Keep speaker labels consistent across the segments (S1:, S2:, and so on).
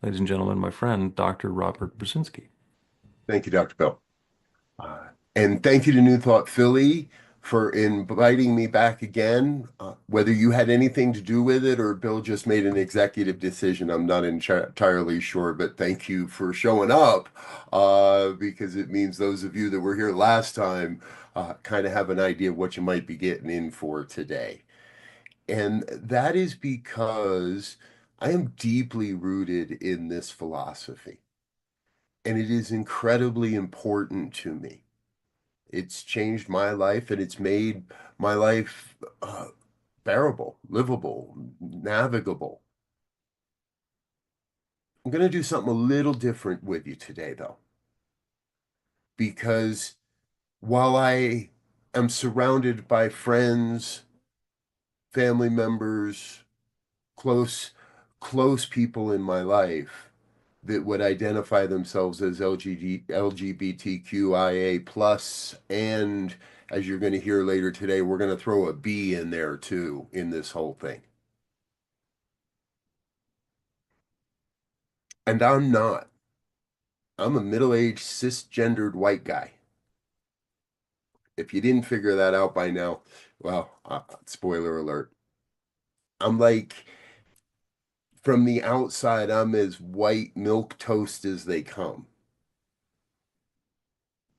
S1: Ladies and gentlemen, my friend, Dr. Robert Brzezinski.
S2: Thank you, Dr. Bill. And thank you to New Thought Philly for inviting me back again. Whether you had anything to do with it or Bill just made an executive decision, I'm not entirely sure, but thank you for showing up because it means those of you that were here last time kind of have an idea of what you might be getting in for today. And that is because I am deeply rooted in this philosophy, and it is incredibly important to me. It's changed my life and it's made my life bearable, livable, navigable. I'm going to do something a little different with you today, though, because while I am surrounded by friends, family members, close, close people in my life that would identify themselves as LGBTQIA plus, and as you're going to hear later today, we're going to throw a B in there too in this whole thing. And I'm not. I'm a middle-aged cisgendered white guy. If you didn't figure that out by now, well, spoiler alert. I'm like, from the outside, I'm as white milk toast as they come.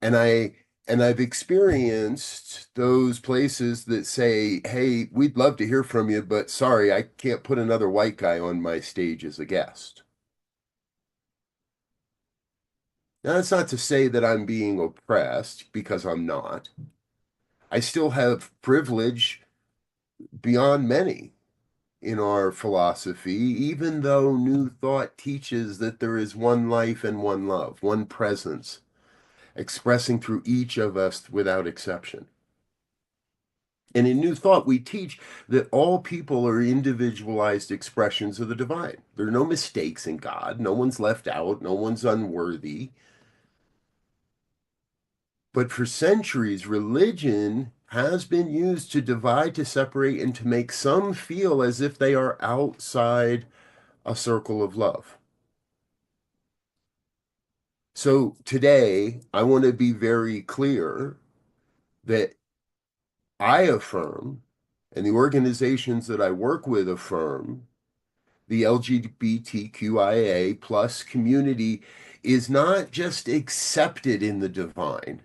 S2: And I've experienced those places that say, "Hey, we'd love to hear from you, but sorry, I can't put another white guy on my stage as a guest." Now, that's not to say that I'm being oppressed, because I'm not. I still have privilege beyond many in our philosophy, even though New Thought teaches that there is one life and one love, one presence, expressing through each of us without exception. And in New Thought, we teach that all people are individualized expressions of the divine. There are no mistakes in God. No one's left out. No one's unworthy. But for centuries, religion has been used to divide, to separate, and to make some feel as if they are outside a circle of love. So today, I want to be very clear that I affirm, and the organizations that I work with affirm, the LGBTQIA plus community is not just accepted in the divine,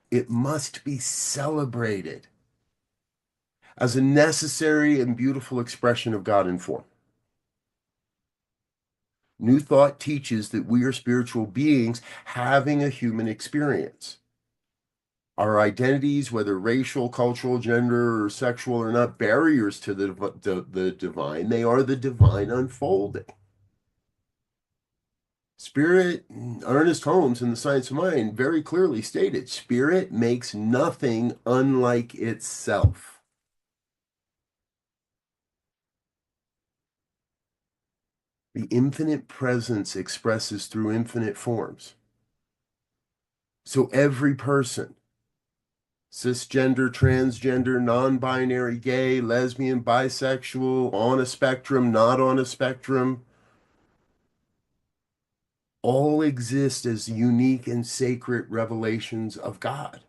S2: it must be celebrated as a necessary and beautiful expression of God in form. New Thought teaches that we are spiritual beings having a human experience. Our identities, whether racial, cultural, gender, or sexual, are not barriers to the divine. They are the divine unfolding. Spirit, Ernest Holmes in The Science of Mind very clearly stated, spirit makes nothing unlike itself. The infinite presence expresses through infinite forms. So every person, cisgender, transgender, non-binary, gay, lesbian, bisexual, on a spectrum, not on a spectrum, all exist as unique and sacred revelations of God.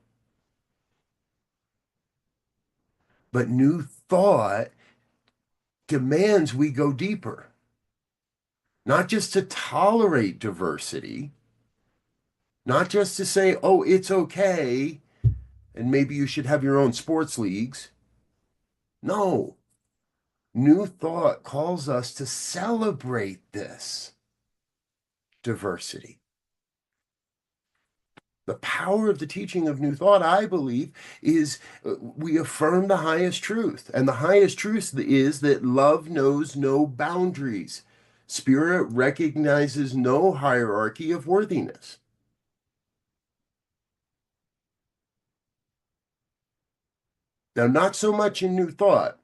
S2: But New Thought demands we go deeper, not just to tolerate diversity, not just to say, oh, it's okay, and maybe you should have your own sports leagues. No, New Thought calls us to celebrate this diversity. The power of the teaching of New Thought, I believe, is we affirm the highest truth. And the highest truth is that love knows no boundaries. Spirit recognizes no hierarchy of worthiness. Now, not so much in New Thought,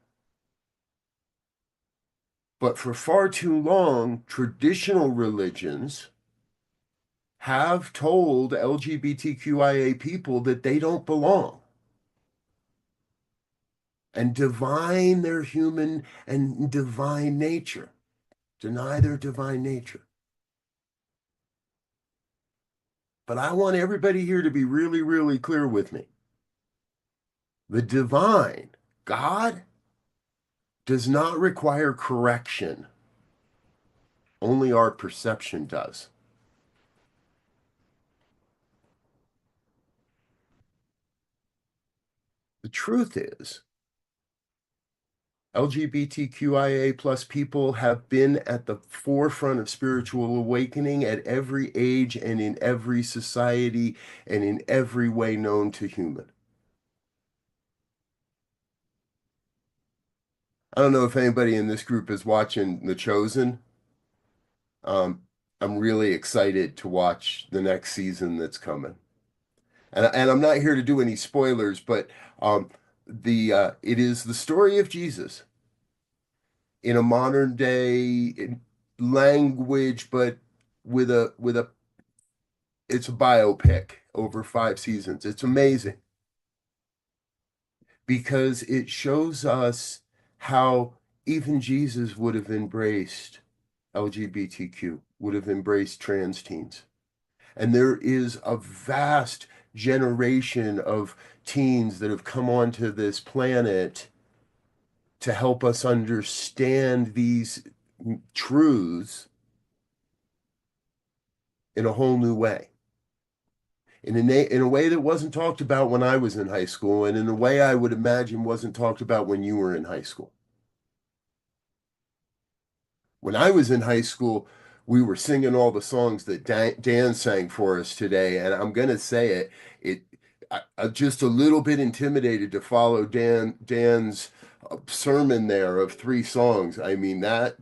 S2: but for far too long, traditional religions have told LGBTQIA people that they don't belong and divine their human and divine nature. deny their divine nature. But I want everybody here to be really, really clear with me. The divine, God, does not require correction. Only our perception does. The truth is, LGBTQIA plus people have been at the forefront of spiritual awakening at every age and in every society and in every way known to human. I don't know if anybody in this group is watching The Chosen. Um, I'm really excited to watch the next season that's coming. And I'm not here to do any spoilers, but the it is the story of Jesus in a modern day language, but with a it's a biopic over 5 seasons. It's amazing because it shows us how even Jesus would have embraced LGBTQ, would have embraced trans teens. And there is a vast generation of teens that have come onto this planet to help us understand these truths in a whole new way. In a way that wasn't talked about when I was in high school, and in a way I would imagine wasn't talked about when you were in high school. When I was in high school, we were singing all the songs that Dan sang for us today, and I'm gonna say I'm just a little bit intimidated to follow Dan's sermon there of 3 songs. I mean that,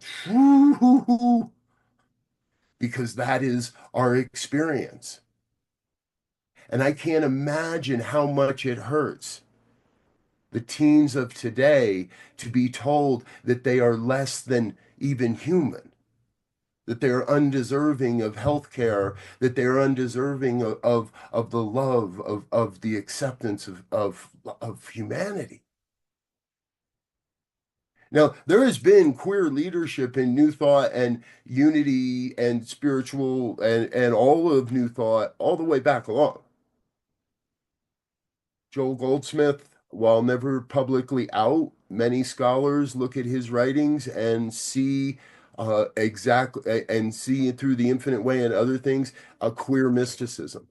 S2: because that is our experience. And I can't imagine how much it hurts the teens of today to be told that they are less than even human, that they are undeserving of health care, that they are undeserving of the love, of the acceptance of humanity. Now, there has been queer leadership in New Thought and unity and spiritual and all of New Thought all the way back along. Joel Goldsmith, while never publicly out, many scholars look at his writings and see exactly and see it through the infinite way and other things a queer mysticism.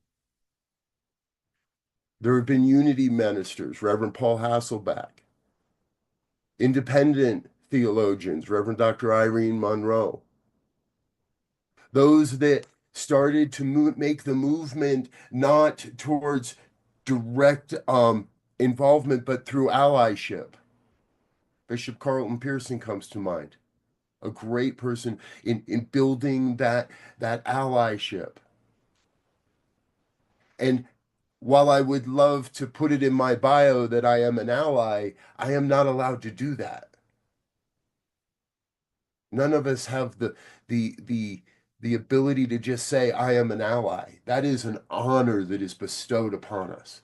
S2: There have been unity ministers, Reverend Paul Hasselback, independent theologians, Reverend Dr. Irene Monroe, those that started to make the movement not towards direct involvement, but through allyship. Bishop Carlton Pearson comes to mind, a great person in building that allyship. And while I would love to put it in my bio that I am an ally, I am not allowed to do that. None of us have the ability to just say I am an ally. That is an honor that is bestowed upon us.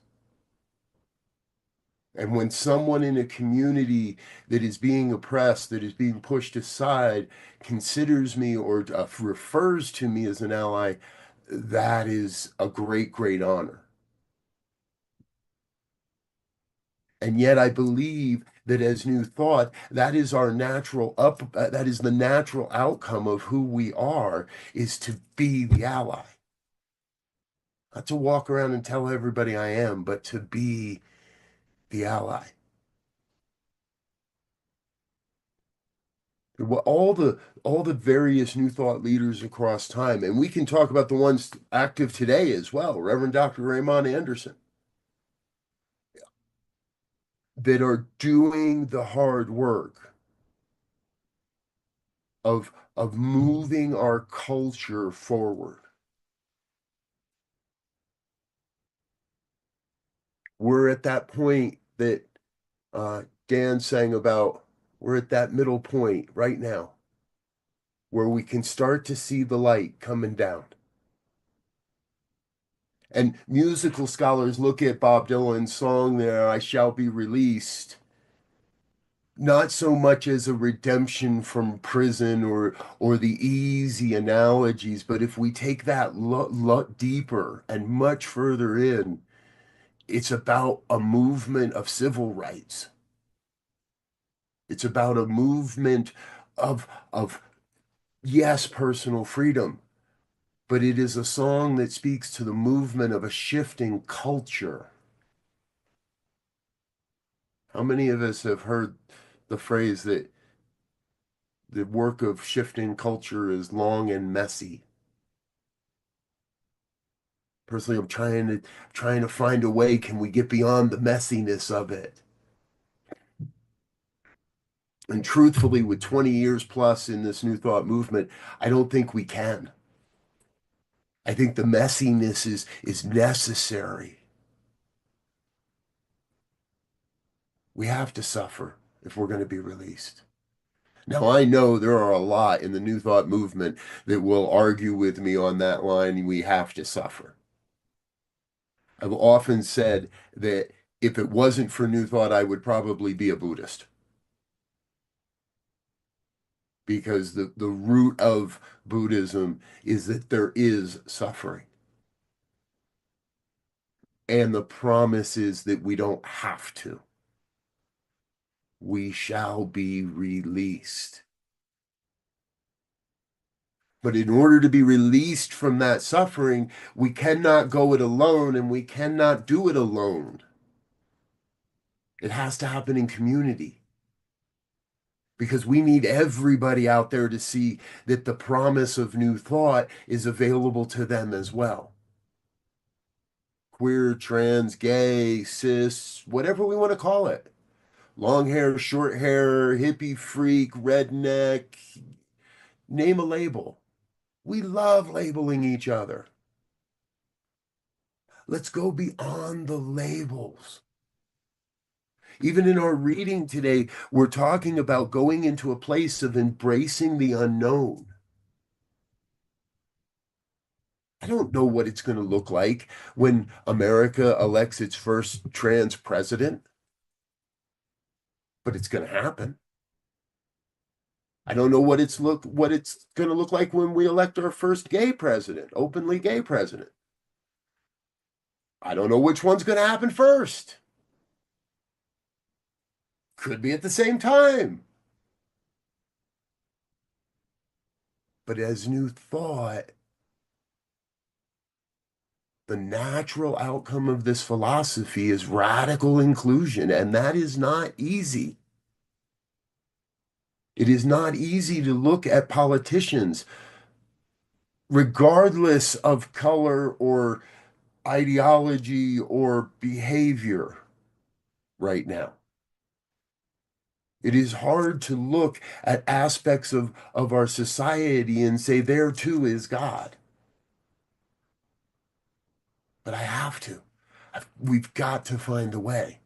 S2: And when someone in a community that is being oppressed, that is being pushed aside, considers me or refers to me as an ally, that is a great, great honor. And yet I believe that as New Thought, that is our that is the natural outcome of who we are, is to be the ally. Not to walk around and tell everybody I am, but to be the ally. All the various New Thought leaders across time, and we can talk about the ones active today as well, Reverend Dr. Raymond Anderson, that are doing the hard work of moving our culture forward. We're at that point that Dan sang about. We're at that middle point right now where we can start to see the light coming down. And musical scholars look at Bob Dylan's song there, I Shall Be Released, not so much as a redemption from prison or the easy analogies, but if we take that lot deeper and much further in, it's about a movement of civil rights. It's about a movement of yes, personal freedom, but it is a song that speaks to the movement of a shifting culture. How many of us have heard the phrase that the work of shifting culture is long and messy? Personally, I'm trying to find a way, can we get beyond the messiness of it? And truthfully, with 20 years plus in this New Thought movement, I don't think we can. I think the messiness is necessary. We have to suffer if we're going to be released. Now, I know there are a lot in the New Thought movement that will argue with me on that line. We have to suffer. I've often said that if it wasn't for New Thought, I would probably be a Buddhist because the root of Buddhism is that there is suffering. And the promise is that we don't have to. We shall be released. But in order to be released from that suffering, we cannot go it alone and we cannot do it alone. It has to happen in community because we need everybody out there to see that the promise of New Thought is available to them as well. Queer, trans, gay, cis, whatever we want to call it. Long hair, short hair, hippie freak, redneck, name a label. We love labeling each other. Let's go beyond the labels. Even in our reading today, we're talking about going into a place of embracing the unknown. I don't know what it's going to look like when America elects its first trans president, but it's going to happen. I don't know what it's going to look like when we elect our first gay president, openly gay president. I don't know which one's going to happen first. Could be at the same time. But as New Thought, the natural outcome of this philosophy is radical inclusion, and that is not easy. It is not easy to look at politicians, regardless of color or ideology or behavior right now. It is hard to look at aspects of our society and say, there too is God. But I have to. We've got to find a way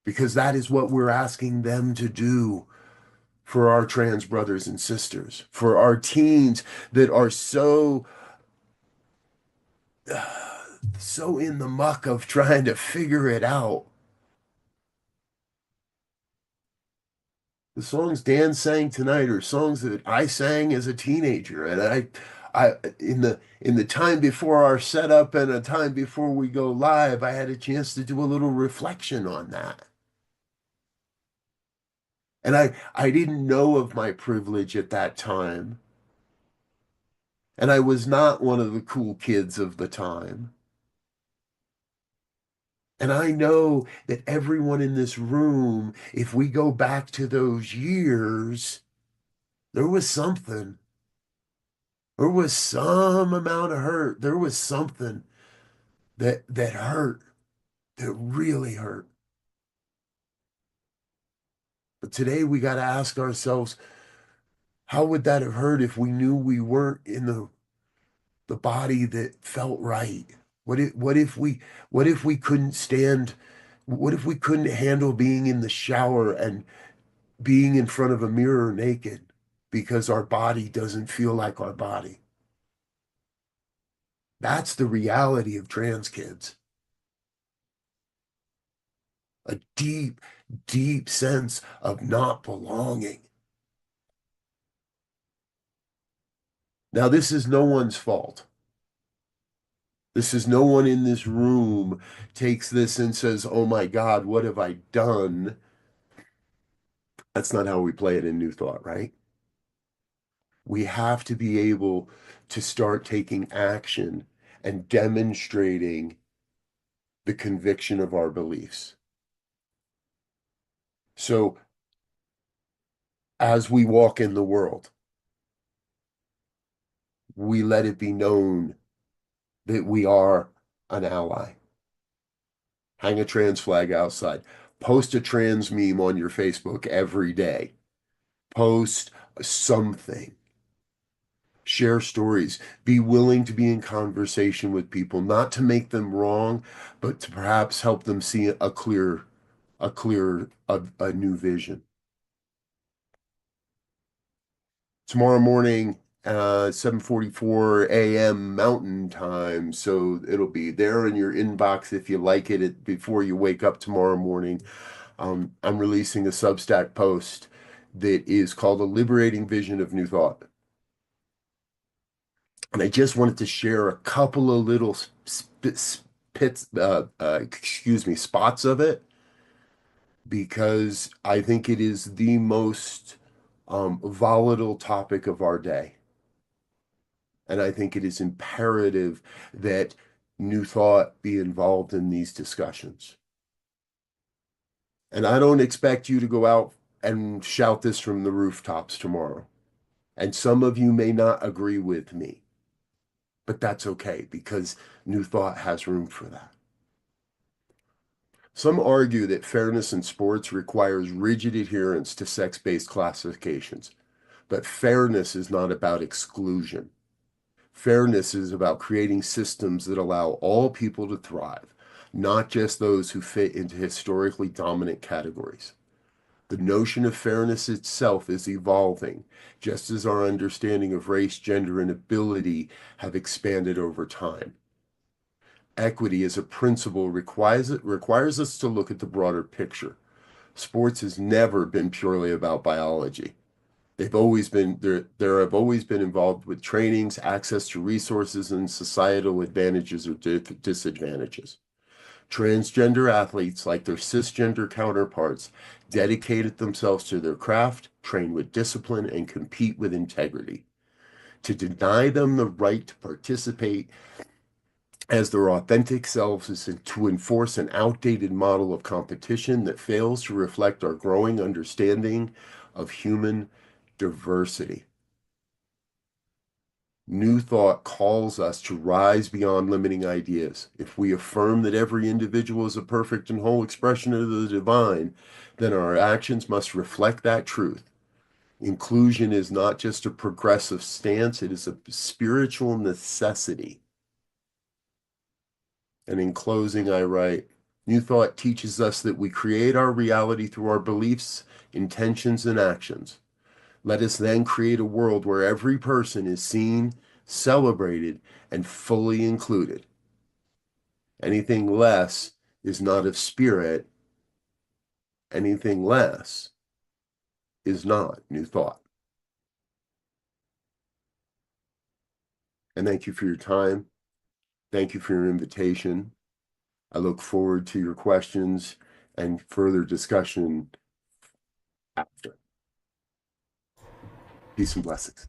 S2: because that is what we're asking them to do for our trans brothers and sisters, for our teens that are so in the muck of trying to figure it out. The songs Dan sang tonight are songs that I sang as a teenager, and I in the time before our setup and a time before we go live, I had a chance to do a little reflection on that. And I didn't know of my privilege at that time. And I was not one of the cool kids of the time. And I know that everyone in this room, if we go back to those years, there was something. There was some amount of hurt. There was something that hurt, that really hurt. But today we got to ask ourselves, how would that have hurt if we knew we weren't in the body that felt right? What if we couldn't stand, what if we couldn't handle being in the shower and being in front of a mirror naked because our body doesn't feel like our body? That's the reality of trans kids. A deep, deep sense of not belonging. Now, this is no one's fault. This is no one in this room takes this and says, oh my God, what have I done? That's not how we play it in New Thought, right? We have to be able to start taking action and demonstrating the conviction of our beliefs. So as we walk in the world, we let it be known that we are an ally. Hang a trans flag outside. Post a trans meme on your Facebook every day. Post something. Share stories. Be willing to be in conversation with people, not to make them wrong, but to perhaps help them see a new vision. Tomorrow morning, 7:44 a.m. Mountain Time. So it'll be there in your inbox if you like it before you wake up tomorrow morning. I'm releasing a Substack post that is called A Liberating Vision of New Thought. And I just wanted to share a couple of little spots of it because I think it is the most volatile topic of our day. And I think it is imperative that New Thought be involved in these discussions. And I don't expect you to go out and shout this from the rooftops tomorrow. And some of you may not agree with me, but that's okay because New Thought has room for that. Some argue that fairness in sports requires rigid adherence to sex-based classifications, but fairness is not about exclusion. Fairness is about creating systems that allow all people to thrive, not just those who fit into historically dominant categories. The notion of fairness itself is evolving, just as our understanding of race, gender, and ability have expanded over time. Equity as a principle requires us to look at the broader picture. Sports has never been purely about biology. They've always been there have always been involved with trainings, access to resources, and societal advantages or disadvantages. Transgender athletes, like their cisgender counterparts, dedicated themselves to their craft, train with discipline, and compete with integrity. To deny them the right to participate as their authentic selves is to enforce an outdated model of competition that fails to reflect our growing understanding of human diversity. New Thought calls us to rise beyond limiting ideas. If we affirm that every individual is a perfect and whole expression of the divine, then our actions must reflect that truth. Inclusion is not just a progressive stance, it is a spiritual necessity. And in closing, I write, New Thought teaches us that we create our reality through our beliefs, intentions, and actions. Let us then create a world where every person is seen, celebrated, and fully included. Anything less is not of spirit. Anything less is not New Thought. And thank you for your time. Thank you for your invitation. I look forward to your questions and further discussion after. Peace and blessings.